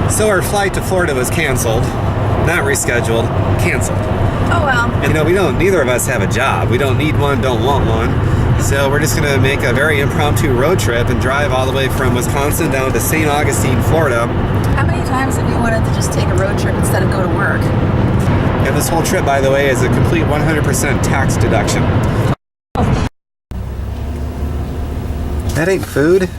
So our flight to Florida was canceled, not rescheduled, canceled. Oh well. And neither of us have a job. We don't need one, don't want one. So we're just gonna make a very impromptu road trip and drive all the way from Wisconsin down to St. Augustine, Florida. How many times have you wanted to just take a road trip instead of go to work? And this whole trip, by the way, is a complete 100% tax deduction. That ain't food.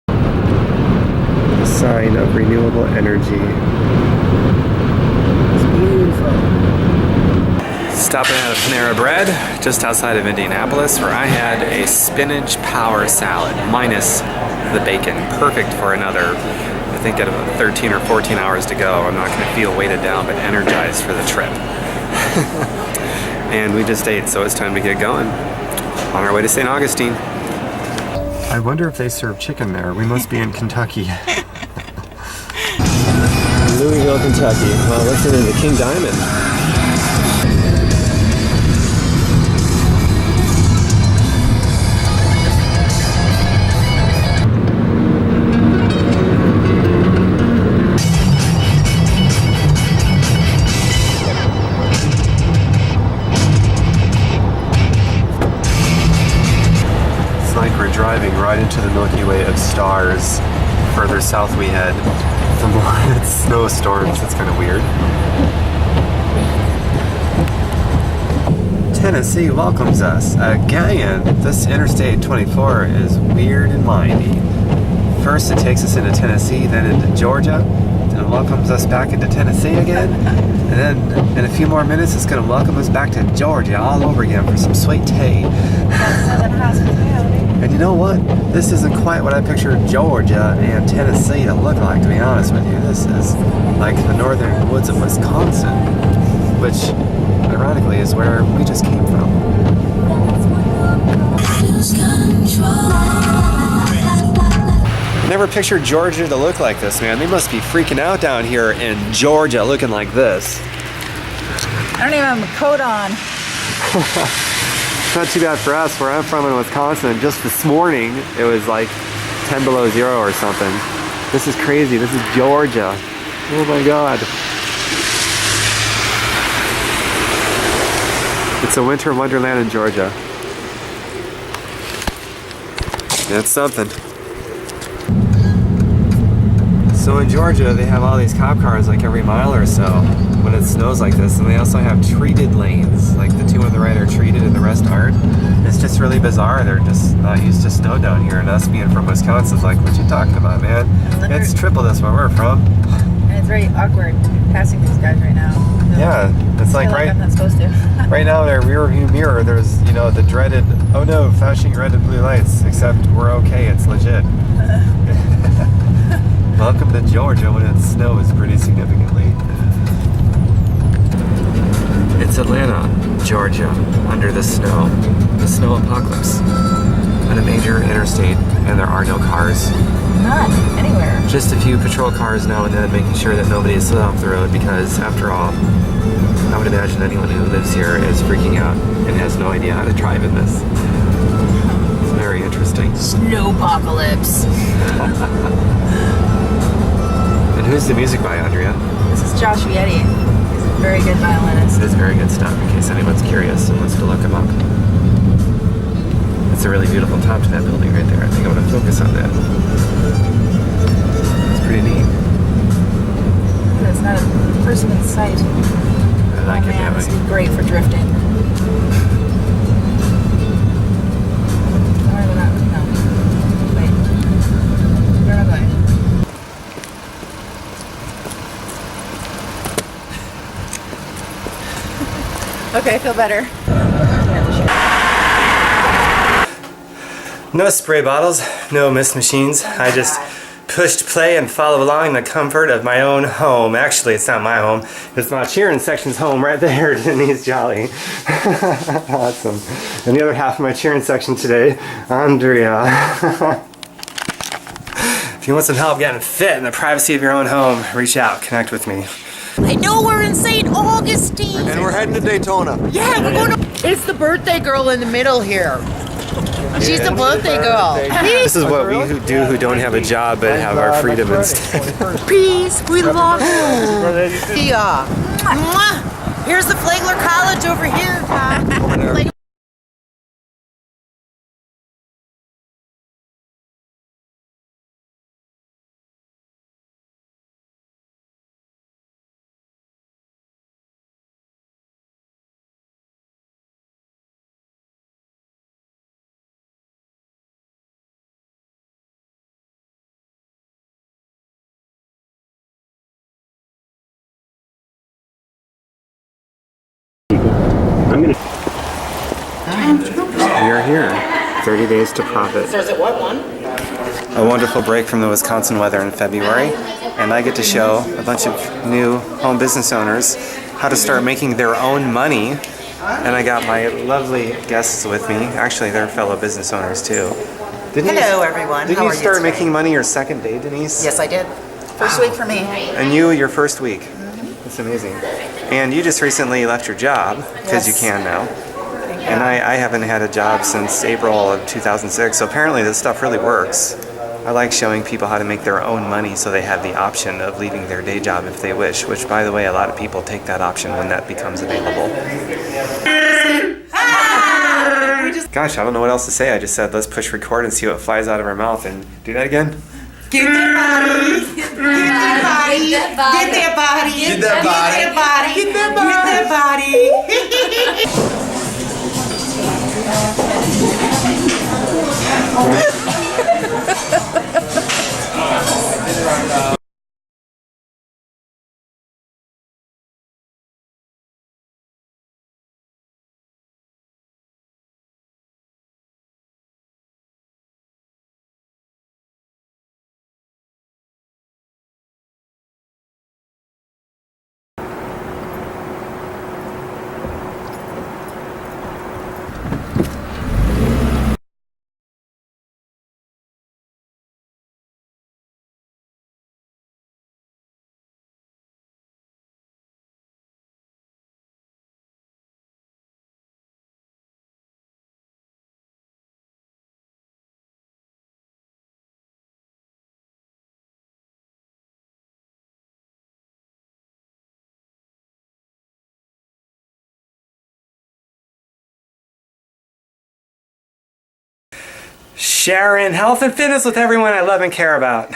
A sign of renewable energy. It's beautiful. Stopping at a Panera Bread just outside of Indianapolis, where I had a spinach power salad minus the bacon. Perfect for another, I think, at about 13 or 14 hours to go. I'm not going to feel weighted down, but energized for the trip. And we just ate, so it's time to get going. On our way to St. Augustine. I wonder if they serve chicken there. We must be in Kentucky. Louisville, Kentucky. Well, let's get into King Diamond. Driving right into the Milky Way of stars. Further south we head, the more it's snowstorms. It's kind of weird. Tennessee welcomes us again. This Interstate 24 is weird and windy. First it takes us into Tennessee, then into Georgia, then it welcomes us back into Tennessee again, and then in a few more minutes it's going to welcome us back to Georgia all over again for some sweet tea. And you know what? This isn't quite what I pictured Georgia and Tennessee to look like, to be honest with you. This is like the northern woods of Wisconsin, which, ironically, is where we just came from. Never pictured Georgia to look like this, man. They must be freaking out down here in Georgia looking like this. I don't even have my coat on. Not too bad for us. Where I'm from in Wisconsin, just this morning it was like 10 below zero or something. This is crazy. This is Georgia. Oh my god. It's a winter wonderland in Georgia. That's something. So in Georgia, they have all these cop cars like every mile or so when it snows like this, and they also have treated lanes. Like the two on the right are treated and the rest aren't. It's just really bizarre. They're just not used to snow down here, and us being from Wisconsin is like, what you talking about, man? It's triple this where we're from. And it's very awkward passing these guys right now. Yeah, it's like right. I'm not supposed to. Right now, in their rear view mirror, there's the dreaded, oh no, flashing red and blue lights. Except we're okay. It's legit. Welcome to Georgia when it snows pretty significantly. It's Atlanta, Georgia, under the snow apocalypse. On a major interstate, and there are no cars. None, anywhere. Just a few patrol cars now and then, making sure that nobody is slid off the road, because after all, I would imagine anyone who lives here is freaking out and has no idea how to drive in this. It's very interesting. Snowpocalypse. And who's the music by, Andrea? This is Josh Vietti. He's a very good violinist. It is very good stuff, in case anyone's curious and wants to look him up. It's a really beautiful top to that building right there. I think I'm going to focus on that. It's pretty neat. There's not a person in sight. I like it, man, this would be great for drifting. Where am I going? No. Wait. Where am I going? Okay, I feel better. No spray bottles, no mist machines. I just pushed play and follow along in the comfort of my own home. Actually, it's not my home. It's my cheering section's home right there, Denise Jolly. Awesome. And the other half of my cheering section today, Andrea. If you want some help getting fit in the privacy of your own home, reach out, connect with me. I know we're in St. Augustine. And we're heading to Daytona. Yeah, we're going to... It's the birthday girl in the middle here. She's a birthday girl. This is what we do who don't have a job but have our freedom instead. Peace, we love you. Yeah. Mwah. Here's the Flagler College over here, Tom. We are here. 30 days to profit. So is it what one? A wonderful break from the Wisconsin weather in February, and I get to show a bunch of new home business owners how to start making their own money. And I got my lovely guests with me. Actually, they're fellow business owners too. Hello, everyone. Did How you are you start today? making money your second day, Denise? Yes, I did. First week for me. And you, your first week. That's amazing. And you just recently left your job, because you Yes. can now. And I haven't had a job since April of 2006, so apparently this stuff really works. I like showing people how to make their own money so they have the option of leaving their day job if they wish, which, by the way, a lot of people take that option when that becomes available. Gosh, I don't know what else to say. I just said, let's push record and see what flies out of our mouth, and do that again. Get that body. Get that body. Get that body. Get that body. Get that body. Get that body. Sharing health and fitness with everyone I love and care about.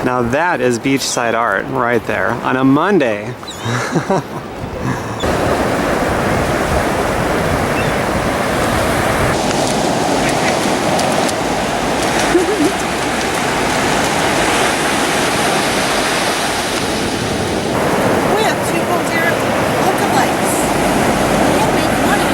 Now that is beachside art right there on a Monday. We have two Bodair lookalikes. We can make money.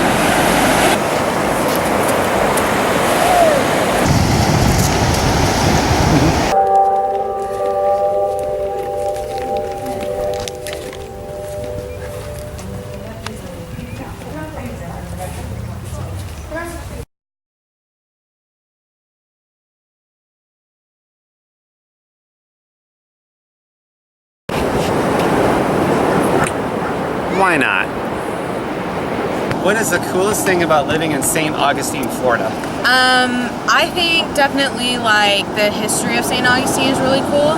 Why not? What is the coolest thing about living in St. Augustine, Florida? I think definitely like the history of St. Augustine is really cool.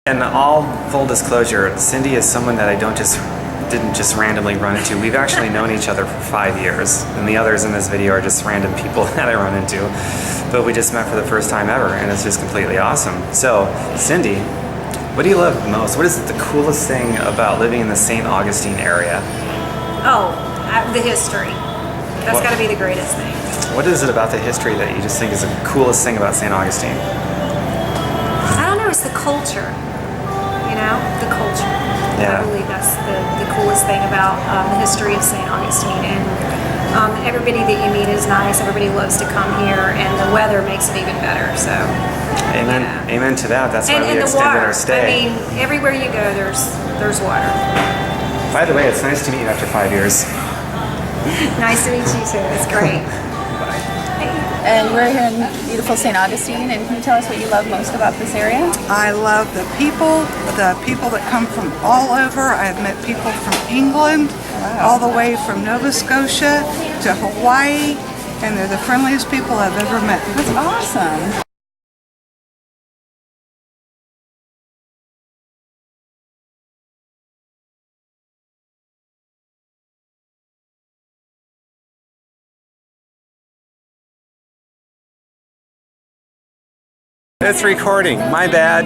And all full disclosure, Cindy is someone that I didn't just randomly run into. We've actually known each other for 5 years, and the others in this video are just random people that I run into. But we just met for the first time ever, and it's just completely awesome. So, Cindy, what do you love most? What is the coolest thing about living in the St. Augustine area? Oh, the history. That's got to be the greatest thing. What is it about the history that you just think is the coolest thing about St. Augustine? I don't know, it's the culture. You know, the culture. Yeah. I believe that's the coolest thing about the history of St. Augustine. And everybody that you meet is nice. Everybody loves to come here, and the weather makes it even better. So. Amen. Yeah. Amen to that. That's why we the extended water. our stay. I mean, everywhere you go, there's water. By the way, it's nice to meet you after 5 years. Nice to meet you too. It's great. And we're here in beautiful St. Augustine, and can you tell us what you love most about this area? I love the people that come from all over. I've met people from England, all the way from Nova Scotia to Hawaii, and they're the friendliest people I've ever met. That's awesome. It's recording. My bad.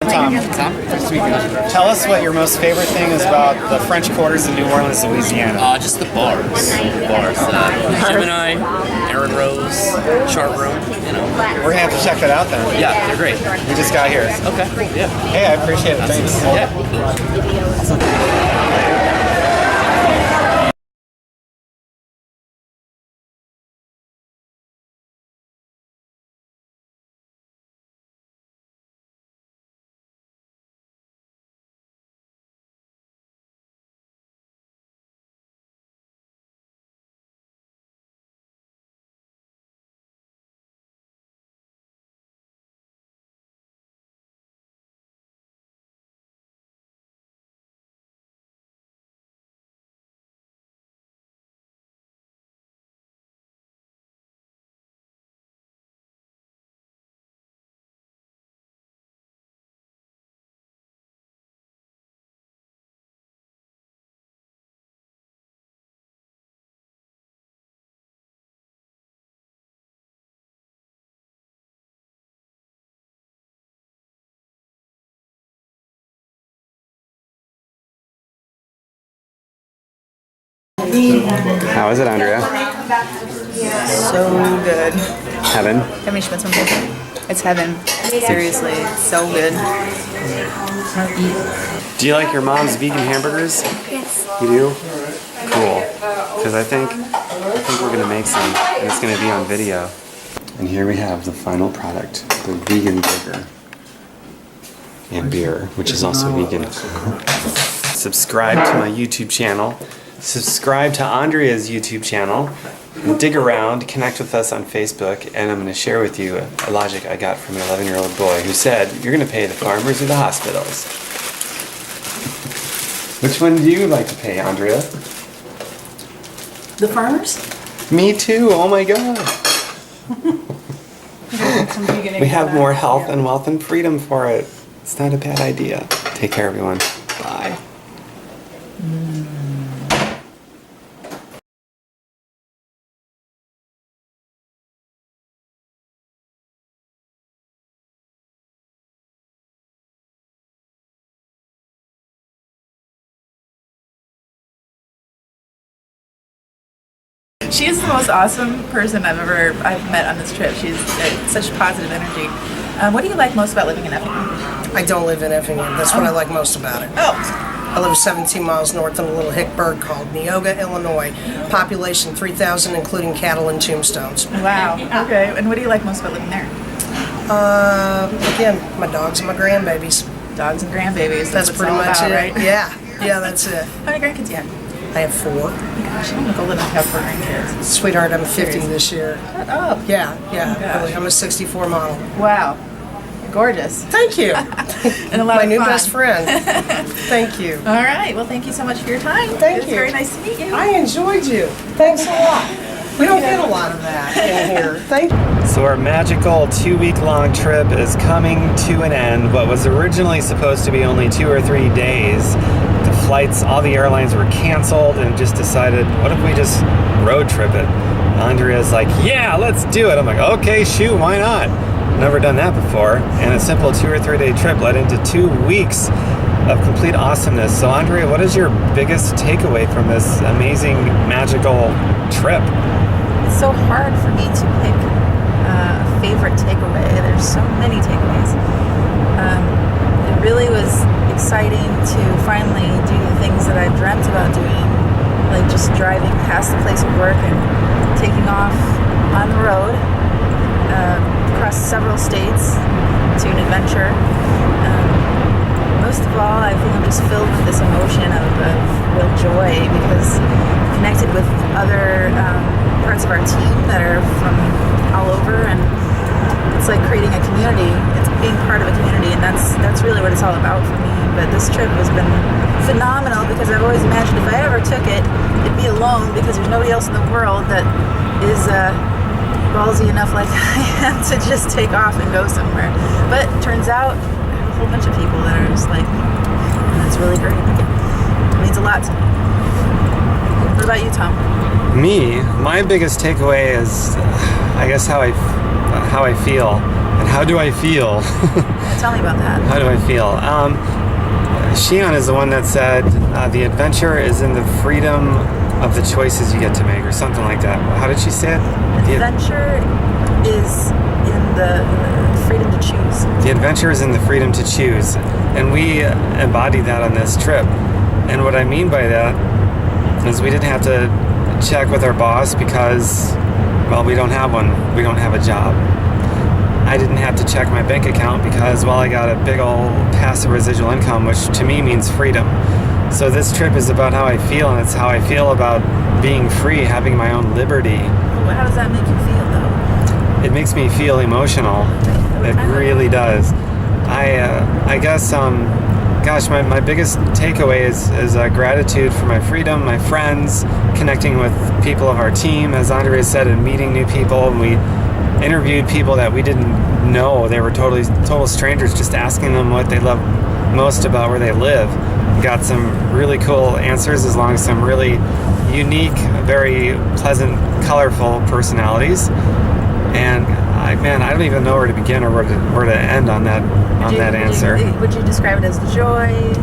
Tom, tell us what your most favorite thing is about the French Quarters in New Orleans, Louisiana. Just the bars. Gemini, Aaron Rose, Chart Room, you know. We're gonna have to check that out then. Yeah, they're great. We just got here. Okay, yeah. Hey, I appreciate it. Thanks. Yeah. How is it, Andrea? So good. Heaven. Can we schmutz something? It's heaven. Seriously, it's so good. Do you like your mom's vegan hamburgers? Yes. You do? Cool. Because I think we're gonna make some, and it's gonna be on video. And here we have the final product, the vegan burger and beer, which is also vegan. Subscribe to my YouTube channel. Subscribe to Andrea's YouTube channel. Dig around, connect with us on Facebook, and I'm going to share with you a logic I got from an 11-year-old boy who said, "You're going to pay the farmers or the hospitals." Which one do you like to pay, Andrea? The farmers? Me too. Oh my God. We have more health and wealth and freedom for it. It's not a bad idea. Take care, everyone. Bye. She is the most awesome person I've met on this trip. She's such positive energy. What do you like most about living in Effingham? I don't live in Effingham. That's what I like most about it. Oh, I live 17 miles north of a little hick burg called Neoga, Illinois. Population 3,000, including cattle and tombstones. wow. Okay. And what do you like most about living there? Again, my dogs and my grandbabies. Dogs and grandbabies. That's what pretty it's all much about, it. right? Yeah, that's it. How many grandkids do you have? I have 4. Gosh, I'm old enough to have 4 grandkids. Sweetheart, I'm 50 this year. Shut up. Yeah, gosh. really. I'm a 64 model. Wow. Gorgeous. Thank you. And a lot My of new fun. best friend. Thank you. All right. Well, thank you so much for your time. Thank It was you. very nice to meet you. I enjoyed you. Thanks a lot. We don't get a lot of that in here. Thank you. So our magical 2-week-long trip is coming to an end. What was originally supposed to be only 2 or 3 days, the flights, all the airlines were canceled, and just decided, what if we just road trip it? Andrea's like, yeah, let's do it. I'm like, okay, shoot, why not? Never done that before. And a simple 2 or 3 day trip led into 2 weeks of complete awesomeness. So Andrea, what is your biggest takeaway from this amazing, magical trip? It's so hard for me to pick a favorite takeaway. There's so many takeaways. It really was exciting to finally do the things that I've dreamt about doing, like just driving past the place of work and taking off on the road across several states to an adventure. Most of all, I think I'm just filled with this emotion of real joy because I connected with other parts of our team that are from all over, and it's like creating a community. It's being part of a community, and that's really what it's all about for me. But this trip has been phenomenal because I've always imagined if I ever took it, it'd be alone because there's nobody else in the world that is ballsy enough like I am to just take off and go somewhere. But turns out a whole bunch of people that are just like, and it's really great. It means a lot to me. What about you, Tom? Me, my biggest takeaway is, I guess, how I feel. And how do I feel? Tell me about that. How do I feel? Shion is the one that said, the adventure is in the freedom of the choices you get to make, or something like that. How did she say it? Adventure is in the freedom to choose. The adventure is in the freedom to choose. And we embody that on this trip. And what I mean by that is we didn't have to check with our boss because, well, we don't have one. We don't have a job. I didn't have to check my bank account because, well, I got a big old passive residual income, which to me means freedom. So this trip is about how I feel, and it's how I feel about being free, having my own liberty. How does that make you feel, though? It makes me feel emotional. It really does. I guess, gosh, my biggest takeaway is gratitude for my freedom, my friends, connecting with people of our team, as Andrea said, and meeting new people. And we interviewed people that we didn't know. They were total strangers, just asking them what they love most about where they live. Got some really cool answers, as long as some really unique, very pleasant, colorful personalities. And I don't even know where to begin or where to end on that answer. Would you describe it as joy?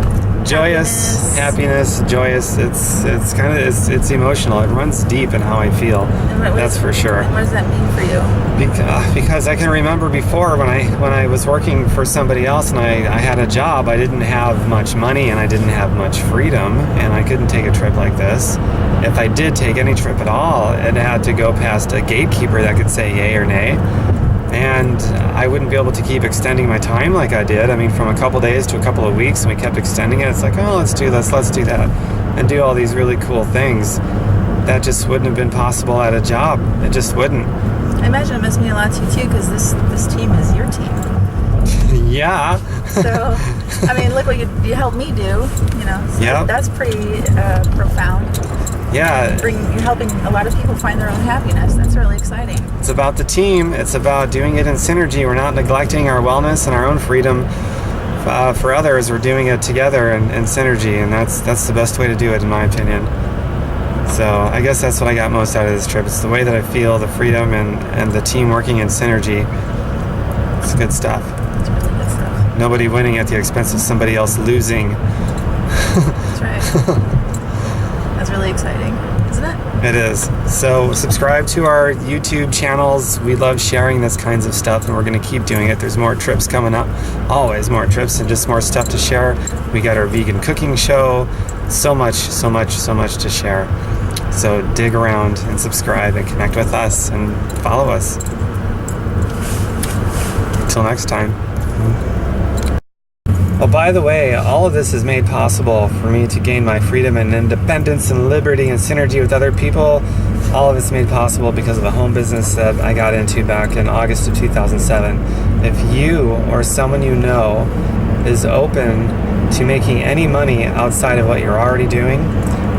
Joyous, happiness, joyous. It's kind of it's emotional. It runs deep in how I feel. That's for sure. What does that mean for you? Because I can remember before when I was working for somebody else and I had a job, I didn't have much money and I didn't have much freedom, and I couldn't take a trip like this. If I did take any trip at all, it had to go past a gatekeeper that could say yay or nay. And I wouldn't be able to keep extending my time like I did. I mean, from a couple days to a couple of weeks, and we kept extending it. It's like, oh, let's do this, let's do that, and do all these really cool things. That just wouldn't have been possible at a job. It just wouldn't. I imagine it must mean a lot to you too, because this team is your team. Yeah. So, I mean, look what you helped me do. You know. So Yep. That's pretty profound. Yeah. You're helping a lot of people find their own happiness. That's really exciting. It's about the team. It's about doing it in synergy. We're not neglecting our wellness and our own freedom for others. We're doing it together in synergy, and that's the best way to do it, in my opinion. So I guess that's what I got most out of this trip. It's the way that I feel, the freedom and the team working in synergy. It's good stuff. It's really good stuff. Nobody winning at the expense of somebody else losing. That's right. That's really exciting, isn't it? It is. So subscribe to our YouTube channels. We love sharing this kinds of stuff, and we're going to keep doing it. There's more trips coming up. Always more trips and just more stuff to share. We got our vegan cooking show. So much to share. So dig around and subscribe and connect with us and follow us. Until next time. Oh, by the way, all of this is made possible for me to gain my freedom and independence and liberty and synergy with other people. All of it's made possible because of a home business that I got into back in August of 2007. If you or someone you know is open to making any money outside of what you're already doing,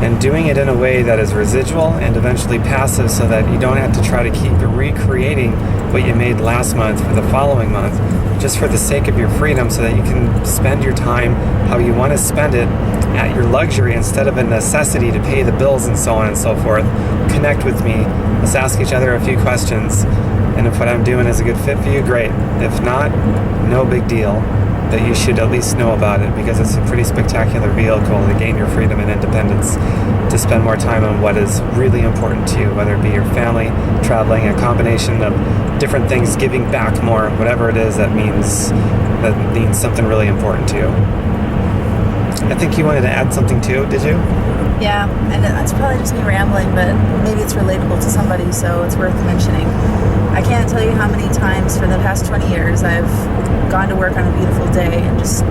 and doing it in a way that is residual and eventually passive so that you don't have to try to keep recreating what you made last month for the following month, just for the sake of your freedom, so that you can spend your time how you want to spend it at your luxury instead of a necessity to pay the bills and so on and so forth. Connect with me. Let's ask each other a few questions. And if what I'm doing is a good fit for you, great. If not, no big deal. But you should at least know about it, because it's a pretty spectacular vehicle to gain your freedom and independence, to spend more time on what is really important to you, whether it be your family, traveling, a combination of different things, giving back more, whatever it is that means something really important to you. I think you wanted to add something too, did you? Yeah, and that's probably just me rambling, but maybe it's relatable to somebody, so it's worth mentioning. I can't tell you how many times for the past 20 years I've gone to work on a beautiful day and just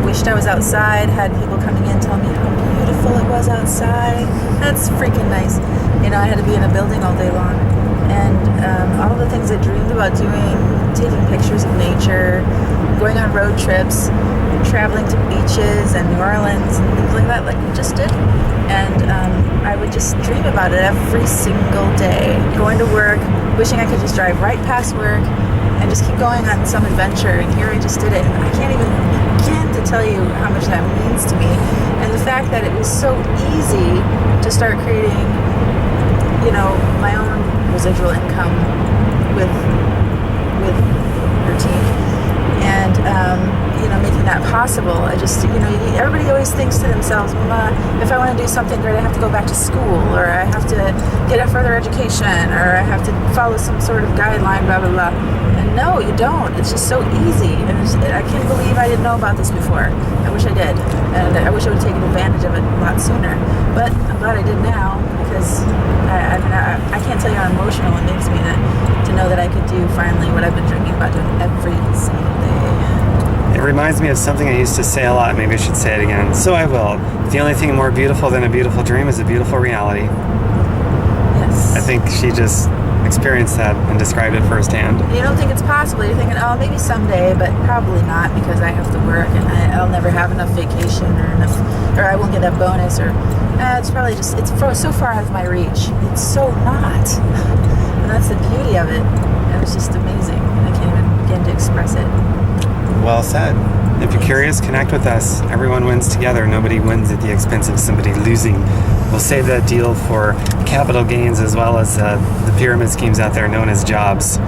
wished I was outside, had people coming in telling me how beautiful it was outside. That's freaking nice. You know, I had to be in a building all day long. And all the things I dreamed about doing, taking pictures of nature, going on road trips, traveling to beaches and New Orleans and things like that, like we just did. And I would just dream about it every single day. Going to work, wishing I could just drive right past work and just keep going on some adventure. And here I just did it. And I can't even begin to tell you how much that means to me. And the fact that it was so easy to start creating, you know, my own residual income with your team. And, you know, making that possible. I just, you know, everybody always thinks to themselves, if I want to do something great, I have to go back to school, or I have to get a further education, or I have to follow some sort of guideline, blah, blah, blah. And no, you don't. It's just so easy. And I can't believe I didn't know about this before. I wish I did. And I wish I would have taken advantage of it a lot sooner. But I'm glad I did now, because I can't tell you how emotional it makes me to know that I could do finally what I've been dreaming about doing every single day. It reminds me of something I used to say a lot. Maybe I should say it again. So I will. The only thing more beautiful than a beautiful dream is a beautiful reality. Yes. I think she just experienced that and described it firsthand. You don't think it's possible. You're thinking, oh, maybe someday, but probably not, because I have to work and I'll never have enough vacation or I won't get that bonus, or it's probably just, it's so far out of my reach. It's so not. And that's the beauty of it. And it's just amazing. I can't even begin to express it. Well said. If you're curious, connect with us. Everyone wins together. Nobody wins at the expense of somebody losing. We'll save that deal for capital gains, as well as the pyramid schemes out there known as jobs.